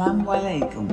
Assalamu alaikum.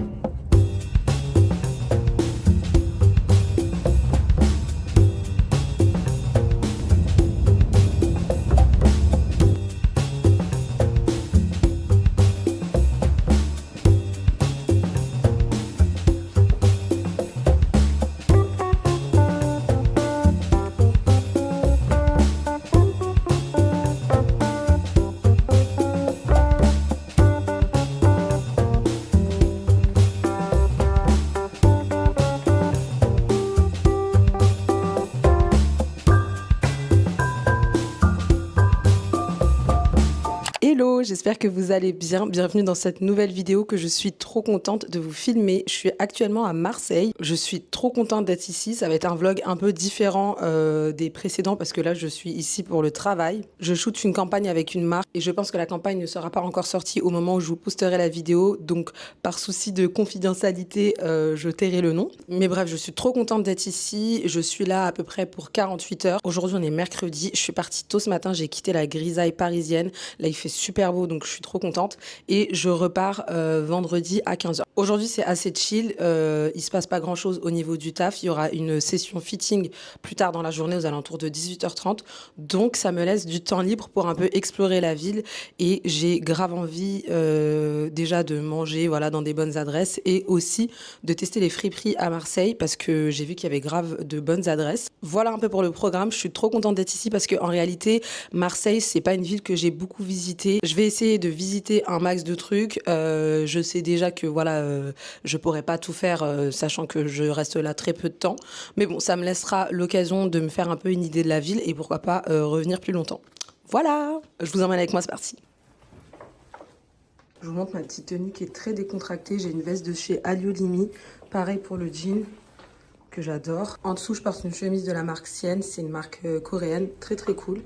Hello, j'espère que vous allez bien. Bienvenue dans cette nouvelle vidéo que je suis trop contente de vous filmer. Je suis actuellement à Marseille. Je suis trop contente d'être ici. Ça va être un vlog un peu différent des précédents parce que là, je suis ici pour le travail. Je shoote une campagne avec une marque et je pense que la campagne ne sera pas encore sortie au moment où je vous posterai la vidéo. Donc, par souci de confidentialité, je tairai le nom. Mais bref, je suis trop contente d'être ici. Je suis là à peu près pour 48 heures. Aujourd'hui, on est mercredi. Je suis partie tôt ce matin. J'ai quitté la grisaille parisienne. Là, il fait super beau, donc je suis trop contente. Et je repars vendredi à 15h. Aujourd'hui, c'est assez chill. Il se passe pas grand-chose au niveau du taf. Il y aura une session fitting plus tard dans la journée, aux alentours de 18h30. Donc, ça me laisse du temps libre pour un peu explorer la ville. Et j'ai grave envie déjà de manger voilà, dans des bonnes adresses et aussi de tester les friperies à Marseille parce que j'ai vu qu'il y avait grave de bonnes adresses. Voilà un peu pour le programme. Je suis trop contente d'être ici parce qu'en réalité, Marseille, c'est pas une ville que j'ai beaucoup visitée. Je vais essayer de visiter un max de trucs. Je sais déjà que voilà, je pourrais pas tout faire, sachant que je reste là très peu de temps. Mais bon, ça me laissera l'occasion de me faire un peu une idée de la ville et pourquoi pas revenir plus longtemps. Voilà, je vous emmène avec moi, c'est parti. Je vous montre ma petite tenue qui est très décontractée. J'ai une veste de chez Aliolimi. Pareil pour le jean que j'adore. En dessous, je porte une chemise de la marque Sienne. C'est une marque coréenne, très très cool.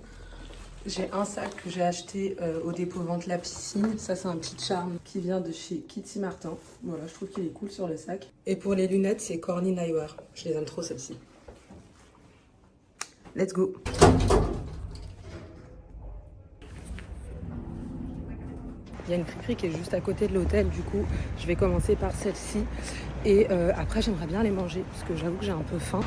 J'ai un sac que j'ai acheté au dépôt vente La Piscine. Ça, c'est un petit charme qui vient de chez Kitty Martin. Voilà, je trouve qu'il est cool sur le sac. Et pour les lunettes, c'est Corning Eyewear. Je les aime trop, celles-ci. Let's go! Il y a une friperie qui est juste à côté de l'hôtel, du coup, je vais commencer par celle-ci. Et après, j'aimerais bien les manger, parce que j'avoue que j'ai un peu faim.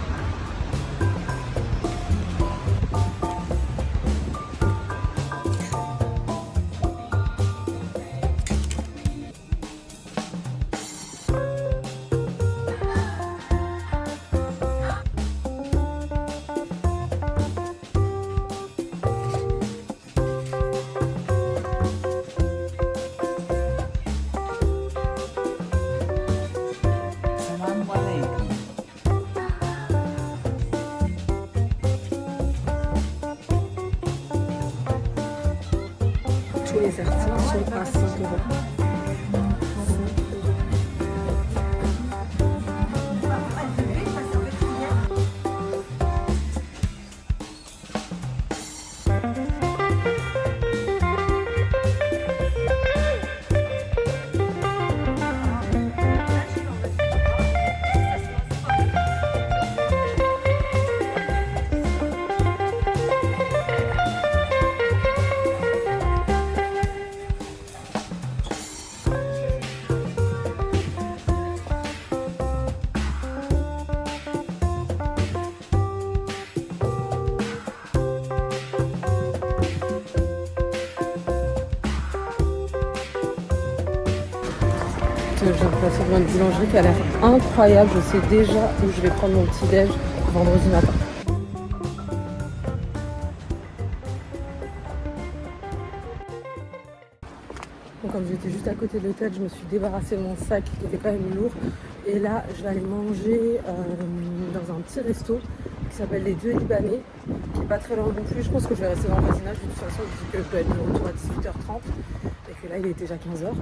Assalamu alaikum. Tous les articles sont à 5 €. Je viens de passer devant une boulangerie qui a l'air incroyable. Je sais déjà où je vais prendre mon petit déj vendredi matin. Donc, comme j'étais juste à côté de l'hôtel, je me suis débarrassée de mon sac qui était quand même lourd. Et là, je vais aller manger dans un petit resto qui s'appelle Les Deux Libanais, qui n'est pas très loin non plus. Je pense que je vais rester dans le voisinage de toute façon, vu que je dois être de retour à 18h30 et que là, il est déjà 15h.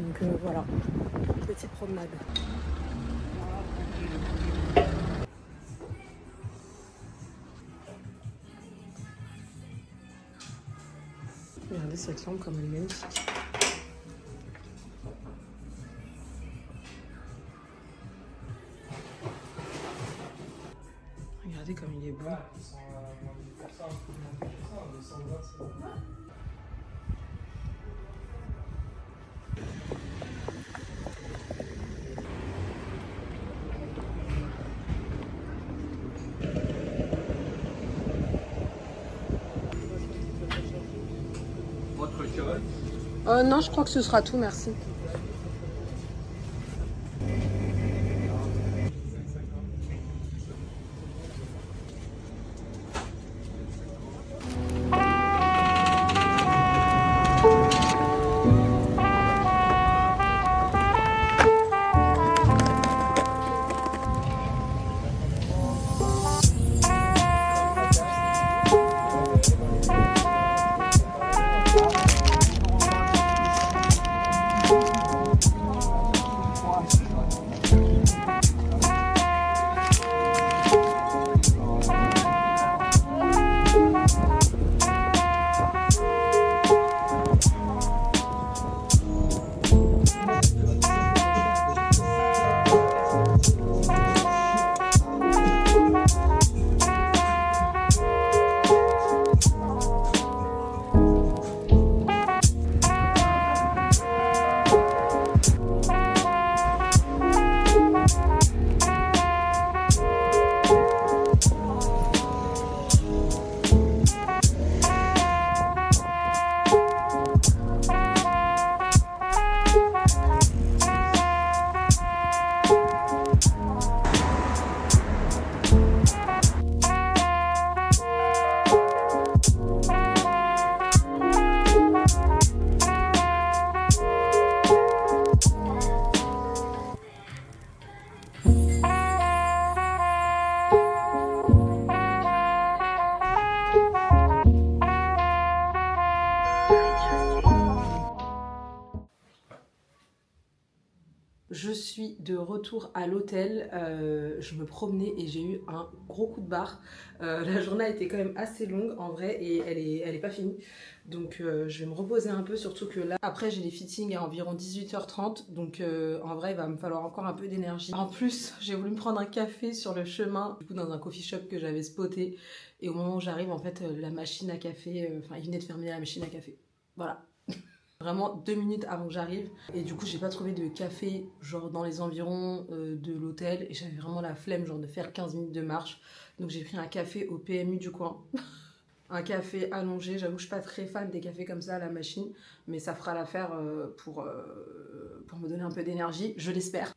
Donc voilà, petite promenade. Regardez cette lampe comme elle est magnifique. Regardez comme il est beau. Non, je crois que ce sera tout, merci. Je suis de retour à l'hôtel, je me promenais et j'ai eu un gros coup de barre. La journée a été quand même assez longue en vrai et elle est pas finie. Donc je vais me reposer un peu, surtout que là, après j'ai les fittings à environ 18h30. Donc en vrai il va me falloir encore un peu d'énergie. En plus j'ai voulu me prendre un café sur le chemin, du coup dans un coffee shop que j'avais spoté. Et au moment où j'arrive en fait la machine à café, enfin il venait de fermer la machine à café. Voilà. Vraiment 2 minutes avant que j'arrive. Et du coup, j'ai pas trouvé de café genre dans les environs de l'hôtel. Et j'avais vraiment la flemme genre de faire 15 minutes de marche. Donc j'ai pris un café au PMU du coin. Un café allongé. J'avoue que je suis pas très fan des cafés comme ça à la machine. Mais ça fera l'affaire pour me donner un peu d'énergie. Je l'espère.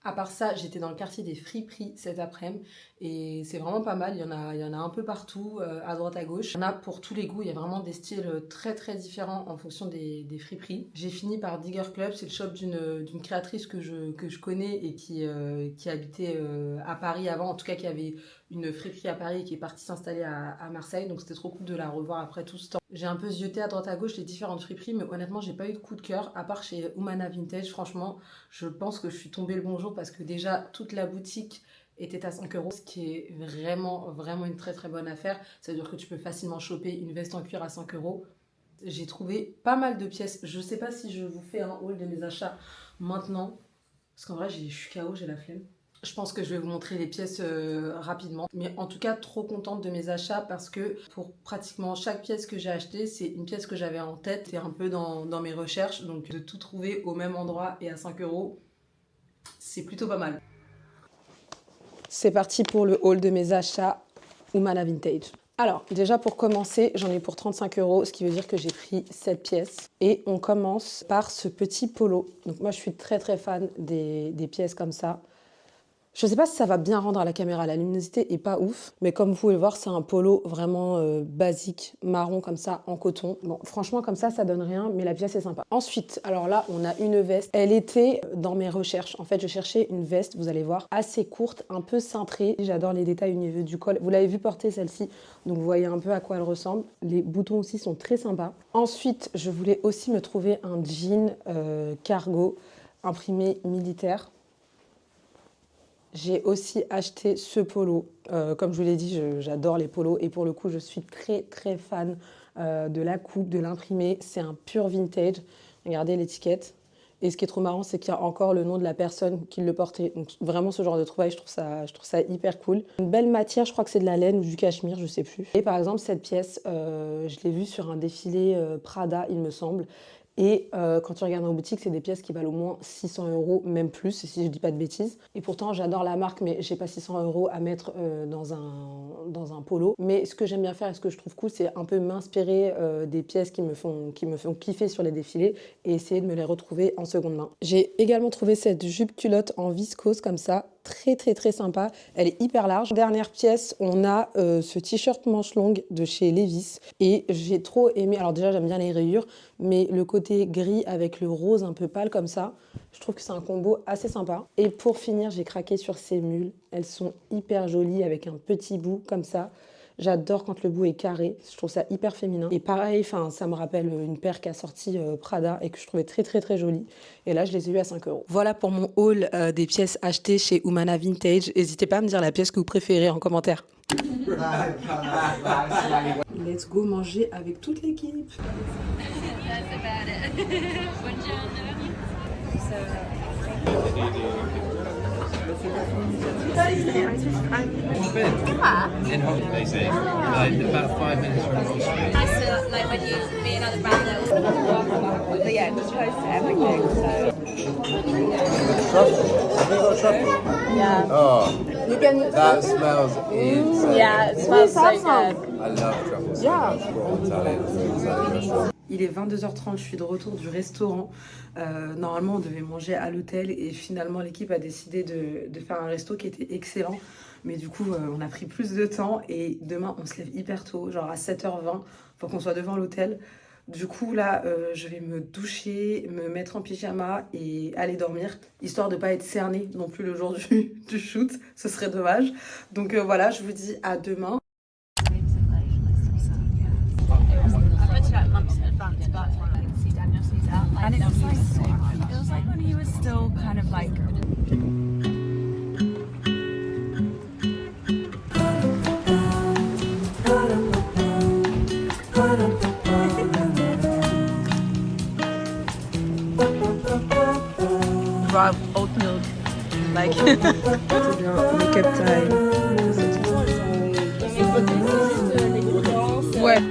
À part ça, j'étais dans le quartier des friperies cet après-midi et c'est vraiment pas mal. Il y en a un peu partout, à droite, à gauche. Il y en a pour tous les goûts. Il y a vraiment des styles très très différents en fonction des friperies. J'ai fini par Digger Club. C'est le shop d'une créatrice que je connais et qui habitait à Paris avant. En tout cas, qui avait une friperie à Paris et qui est partie s'installer à Marseille. Donc c'était trop cool de la revoir après tout ce temps. J'ai un peu zioté à droite à gauche les différentes friperies, mais honnêtement, j'ai pas eu de coup de cœur, à part chez Humana Vintage. Franchement, je pense que je suis tombée le bon jour parce que déjà, toute la boutique était à 5 €, ce qui est vraiment, vraiment une très très bonne affaire. Ça veut dire que tu peux facilement choper une veste en cuir à 5 €. J'ai trouvé pas mal de pièces. Je sais pas si je vous fais un haul de mes achats maintenant, parce qu'en vrai, je suis KO, j'ai la flemme. Je pense que je vais vous montrer les pièces rapidement. Mais en tout cas, trop contente de mes achats parce que pour pratiquement chaque pièce que j'ai achetée, c'est une pièce que j'avais en tête et un peu dans mes recherches. Donc de tout trouver au même endroit et à 5 €, c'est plutôt pas mal. C'est parti pour le haul de mes achats Humana Vintage. Alors, déjà pour commencer, j'en ai pour 35 €, ce qui veut dire que j'ai pris 7 pièces. Et on commence par ce petit polo. Donc moi, je suis très très fan des pièces comme ça. Je sais pas si ça va bien rendre à la caméra, la luminosité est pas ouf, mais comme vous pouvez le voir, c'est un polo vraiment basique, marron comme ça, en coton. Bon, franchement, comme ça donne rien, mais la pièce est sympa. Ensuite, alors là, on a une veste. Elle était dans mes recherches. En fait, je cherchais une veste, vous allez voir, assez courte, un peu cintrée. J'adore les détails au niveau du col. Vous l'avez vu porter celle-ci, donc vous voyez un peu à quoi elle ressemble. Les boutons aussi sont très sympas. Ensuite, je voulais aussi me trouver un jean cargo imprimé militaire. J'ai aussi acheté ce polo. Comme je vous l'ai dit, j'adore les polos et pour le coup, je suis très très fan de la coupe, de l'imprimé. C'est un pur vintage. Regardez l'étiquette. Et ce qui est trop marrant, c'est qu'il y a encore le nom de la personne qui le portait. Donc vraiment, ce genre de trouvaille, je trouve ça hyper cool. Une belle matière, je crois que c'est de la laine ou du cachemire, je sais plus. Et par exemple, cette pièce, je l'ai vue sur un défilé Prada, il me semble. Et quand tu regardes en boutique, c'est des pièces qui valent au moins 600 €, même plus, si je dis pas de bêtises. Et pourtant, j'adore la marque, mais j'ai pas 600 € à mettre dans un polo. Mais ce que j'aime bien faire et ce que je trouve cool, c'est un peu m'inspirer des pièces qui me font kiffer sur les défilés et essayer de me les retrouver en seconde main. J'ai également trouvé cette jupe culotte en viscose comme ça, très sympa. Elle est hyper large. Dernière pièce, on a ce t-shirt manche longue de chez Levi's et j'ai trop aimé. Alors déjà, j'aime bien les rayures, mais le côté gris avec le rose un peu pâle comme ça, je trouve que c'est un combo assez sympa. Et pour finir, j'ai craqué sur ces mules. Elles sont hyper jolies avec un petit bout comme ça. J'adore quand le bout est carré, je trouve ça hyper féminin. Et pareil, ça me rappelle une paire qu'a sorti Prada et que je trouvais très jolie. Et là, je les ai eues à 5 €. Voilà pour mon haul des pièces achetées chez Humana Vintage. N'hésitez pas à me dire la pièce que vous préférez en commentaire. Let's go manger avec toute l'équipe. In Holland, they say, like about 5 minutes from Ross Street. Nice to, like, when you meet another brand that but yeah, just close to everything, so. Truffle. Have you got truffle? Yeah. Oh, You can... that smells insane. Yeah, it smells so good. I love truffle so Yeah. much from Italian restaurant. Il est 22h30, je suis de retour du restaurant. Normalement, on devait manger à l'hôtel et finalement, l'équipe a décidé de faire un resto qui était excellent. Mais du coup, on a pris plus de temps et demain, on se lève hyper tôt, genre à 7h20, faut qu'on soit devant l'hôtel. Du coup, là, je vais me doucher, me mettre en pyjama et aller dormir, histoire de ne pas être cernée non plus le jour du shoot. Ce serait dommage. Donc voilà, je vous dis à demain. And it was like when he was still kind of like raw oatmeal, like Make-up time. ouais.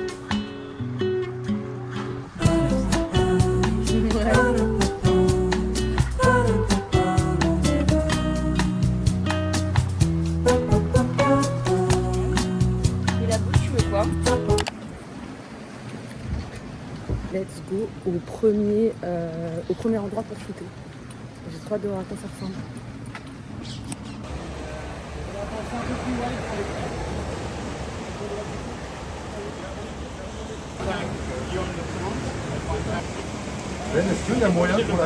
Let's go au premier endroit pour shooter. J'ai trop hâte de voir à quoi ça ressemble. Ben, est-ce qu'il y a moyen pour la...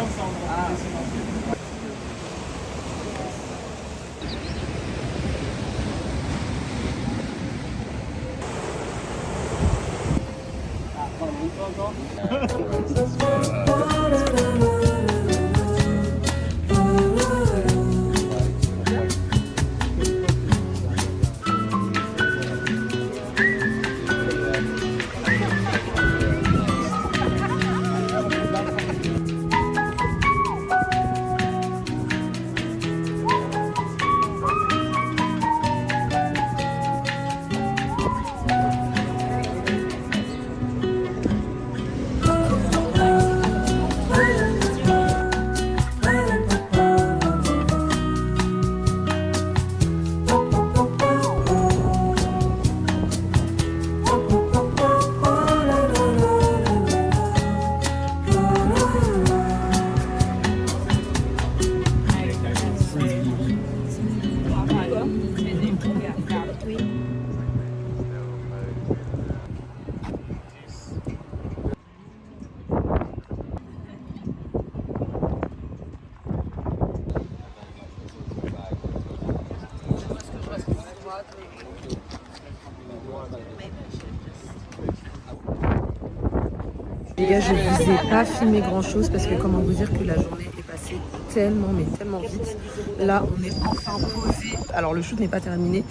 Les gars, je vous ai pas filmé grand chose parce que comment vous dire que la journée est passée tellement vite. Là, on est enfin posé. Alors le shoot n'est pas terminé.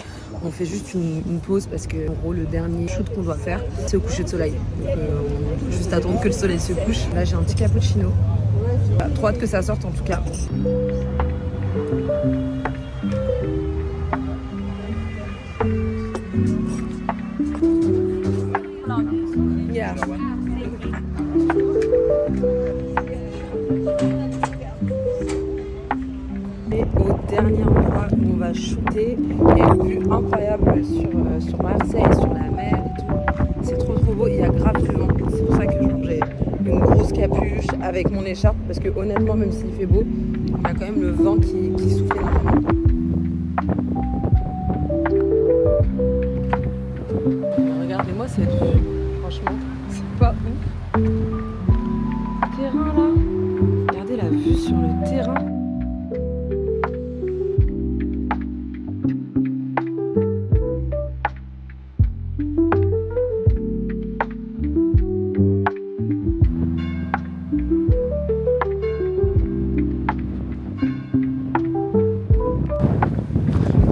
On fait juste une pause parce que en gros le dernier shoot qu'on doit faire, c'est au coucher de soleil. Donc on doit juste attendre que le soleil se couche. Là, j'ai un petit cappuccino. Trop hâte que ça sorte en tout cas. Yeah. va shooter. Il y a une vue incroyable sur Marseille, sur la mer et tout. C'est trop beau, il y a grave du vent. C'est pour ça que j'ai une grosse capuche avec mon écharpe. Parce que honnêtement, même s'il fait beau, il y a quand même le vent qui souffle énormément. Regardez-moi cette vue, franchement, c'est pas ouf. Le terrain là, regardez la vue sur le terrain.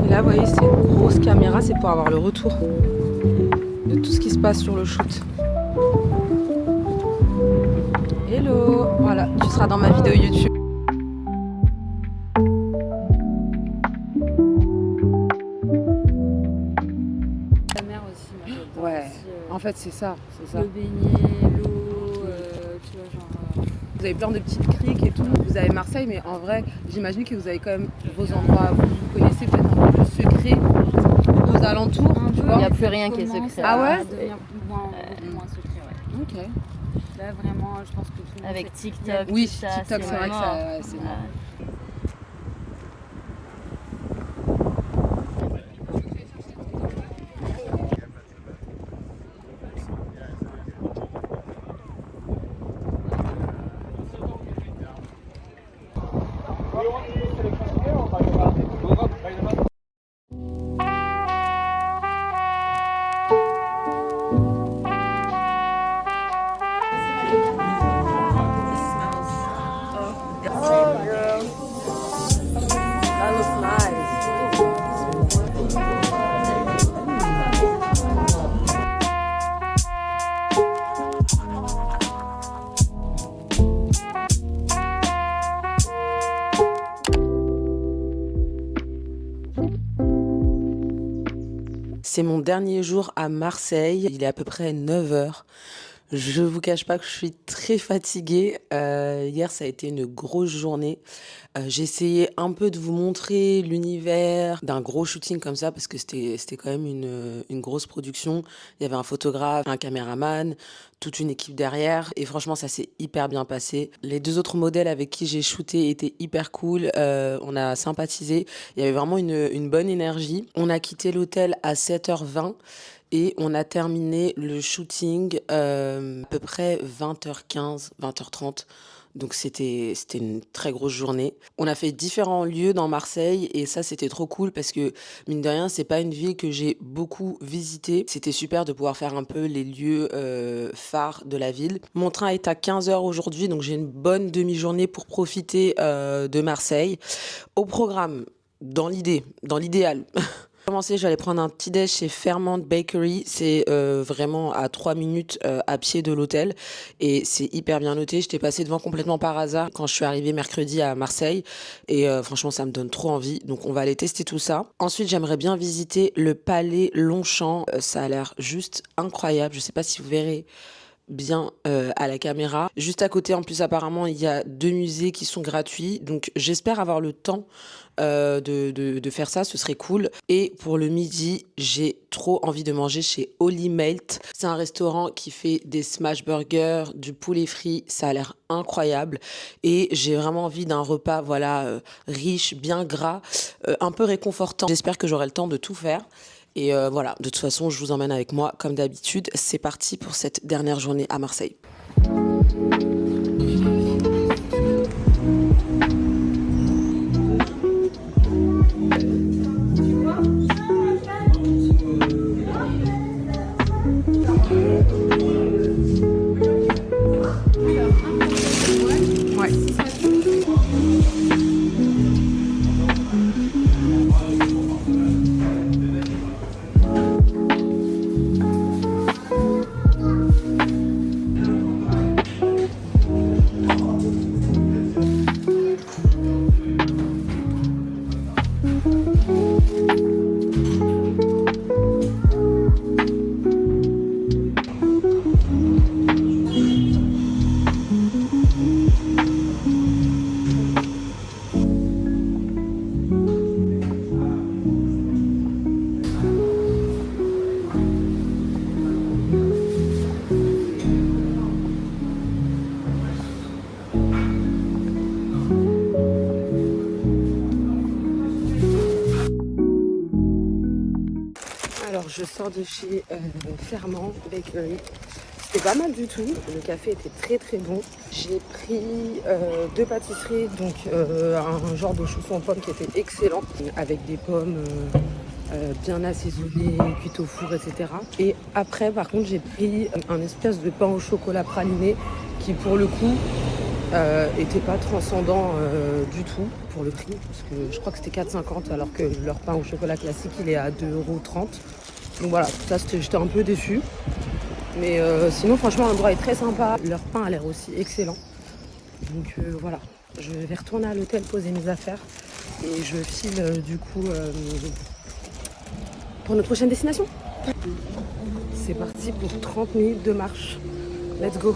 Et là, vous voyez, c'est une grosse caméra, c'est pour avoir le retour de tout ce qui se passe sur le shoot. Hello, voilà, tu seras dans ma vidéo YouTube. La mer aussi, moi j'adore Ouais, aussi, en fait c'est ça, le beignet, l'eau, tu vois genre... Vous avez plein de petites criques et tout, vous avez Marseille, mais en vrai, j'imagine que vous avez quand même vos endroits, vous connaissez peut-être un peu plus secret aux alentours, tu vois. Il n'y a plus rien qui est secret. Ah ouais, devenir beaucoup moins secret, ouais. Ok. Là vraiment, je pense que tout le monde Avec sait. TikTok, Oui, tout ça, TikTok, c'est vrai que ça, c'est bon. That looks nice. C'est mon dernier jour à Marseille, il est à peu près 9h. Je vous cache pas que je suis très fatiguée. Hier, ça a été une grosse journée. J'ai essayé un peu de vous montrer l'univers d'un gros shooting comme ça parce que c'était quand même une grosse production. Il y avait un photographe, un caméraman, toute une équipe derrière. Et franchement, ça s'est hyper bien passé. Les deux autres modèles avec qui j'ai shooté étaient hyper cool. On a sympathisé. Il y avait vraiment une bonne énergie. On a quitté l'hôtel à 7h20. Et on a terminé le shooting à peu près 20h15, 20h30. Donc c'était une très grosse journée. On a fait différents lieux dans Marseille et ça c'était trop cool parce que mine de rien c'est pas une ville que j'ai beaucoup visitée. C'était super de pouvoir faire un peu les lieux phares de la ville. Mon train est à 15h aujourd'hui donc j'ai une bonne demi-journée pour profiter de Marseille. Au programme, dans l'idéal. Commencer, j'allais prendre un petit déj chez Fairmont Bakery. C'est vraiment à 3 minutes à pied de l'hôtel et c'est hyper bien noté. J'étais passée devant complètement par hasard quand je suis arrivée mercredi à Marseille et franchement ça me donne trop envie. Donc on va aller tester tout ça. Ensuite j'aimerais bien visiter le Palais Longchamp. Ça a l'air juste incroyable. Je sais pas si vous verrez bien à la caméra. Juste à côté, en plus, apparemment, il y a 2 musées qui sont gratuits. Donc, j'espère avoir le temps de faire ça. Ce serait cool. Et pour le midi, j'ai trop envie de manger chez Holy Melt. C'est un restaurant qui fait des smash burgers, du poulet frit. Ça a l'air incroyable. Et j'ai vraiment envie d'un repas, voilà, riche, bien gras, un peu réconfortant. J'espère que j'aurai le temps de tout faire. Et voilà, de toute façon, je vous emmène avec moi, comme d'habitude. C'est parti pour cette dernière journée à Marseille. Alors je sors de chez Ferment Bakery. C'était pas mal du tout, le café était très très bon. J'ai pris 2 pâtisseries, donc un genre de chaussons aux pommes qui était excellent, avec des pommes bien assaisonnées, cuites au four, etc. Et après par contre j'ai pris un espèce de pain au chocolat praliné qui pour le coup était pas transcendant du tout pour le prix, parce que je crois que c'était 4,50 alors que leur pain au chocolat classique il est à 2,30 €. Donc voilà, ça j'étais un peu déçue. Mais sinon franchement l'endroit est très sympa, leur pain a l'air aussi excellent. Donc voilà, je vais retourner à l'hôtel poser mes affaires et je file du coup pour notre prochaine destination. C'est parti pour 30 minutes de marche. Let's go.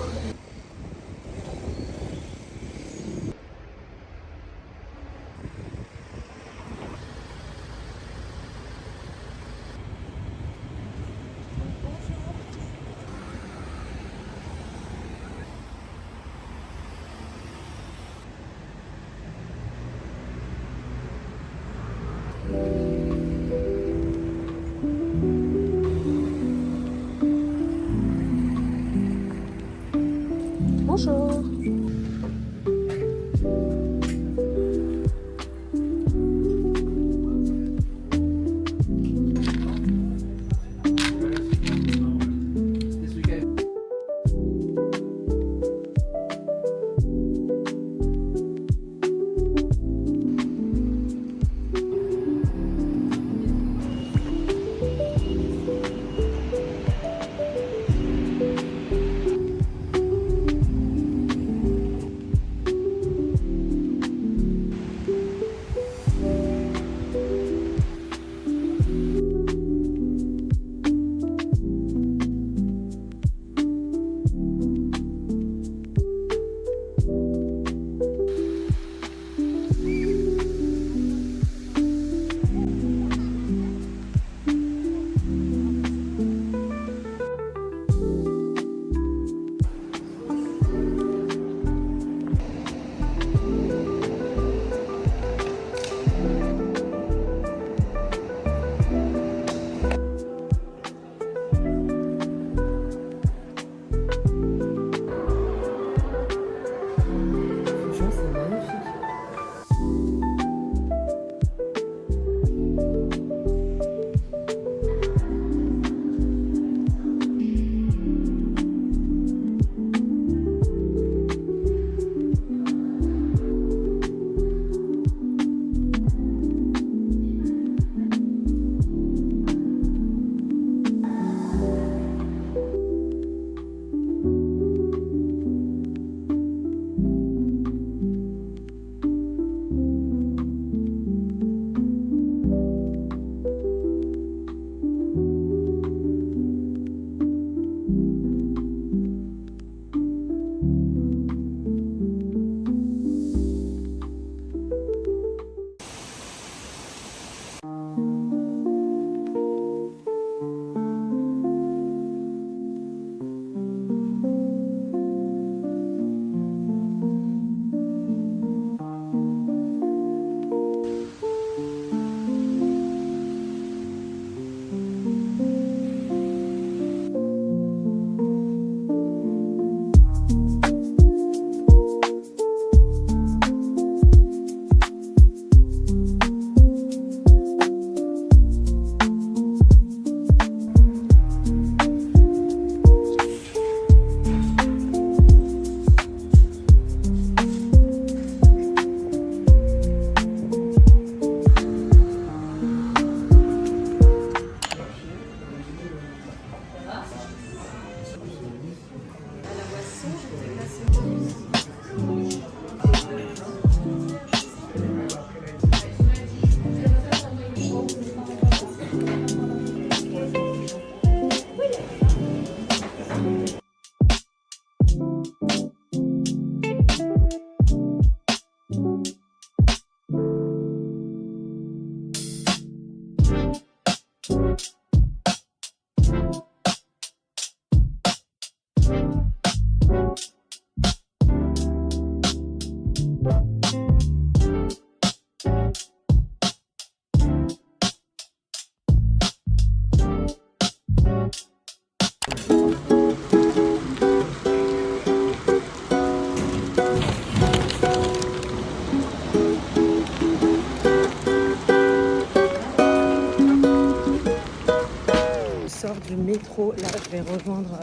sors du métro. Là, je vais rejoindre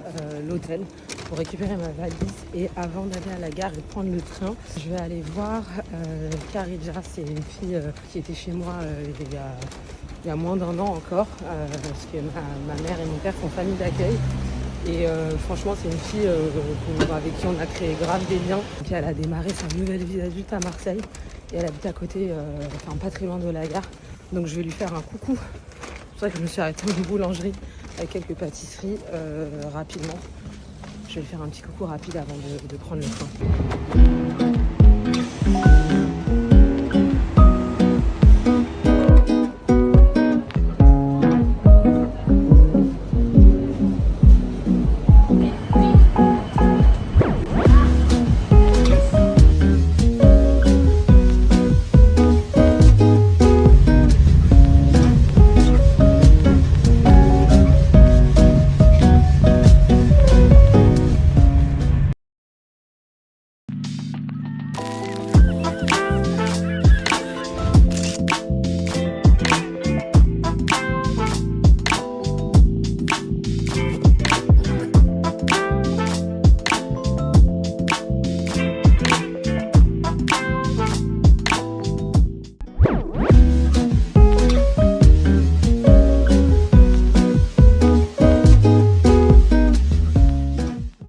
l'hôtel pour récupérer ma valise. Et avant d'aller à la gare et prendre le train, je vais aller voir Karidja. C'est une fille qui était chez moi il y a moins d'1 an encore. Parce que ma mère et mon père sont famille d'accueil. Et franchement, c'est une fille avec qui on a créé grave des liens. Et puis elle a démarré sa nouvelle vie d'adulte à Marseille. Et elle habite à côté, enfin pas très loin de la gare. Donc je vais lui faire un coucou. C'est pour ça que je me suis arrêtée dans une boulangerie avec quelques pâtisseries rapidement. Je vais lui faire un petit coucou rapide avant de prendre le train.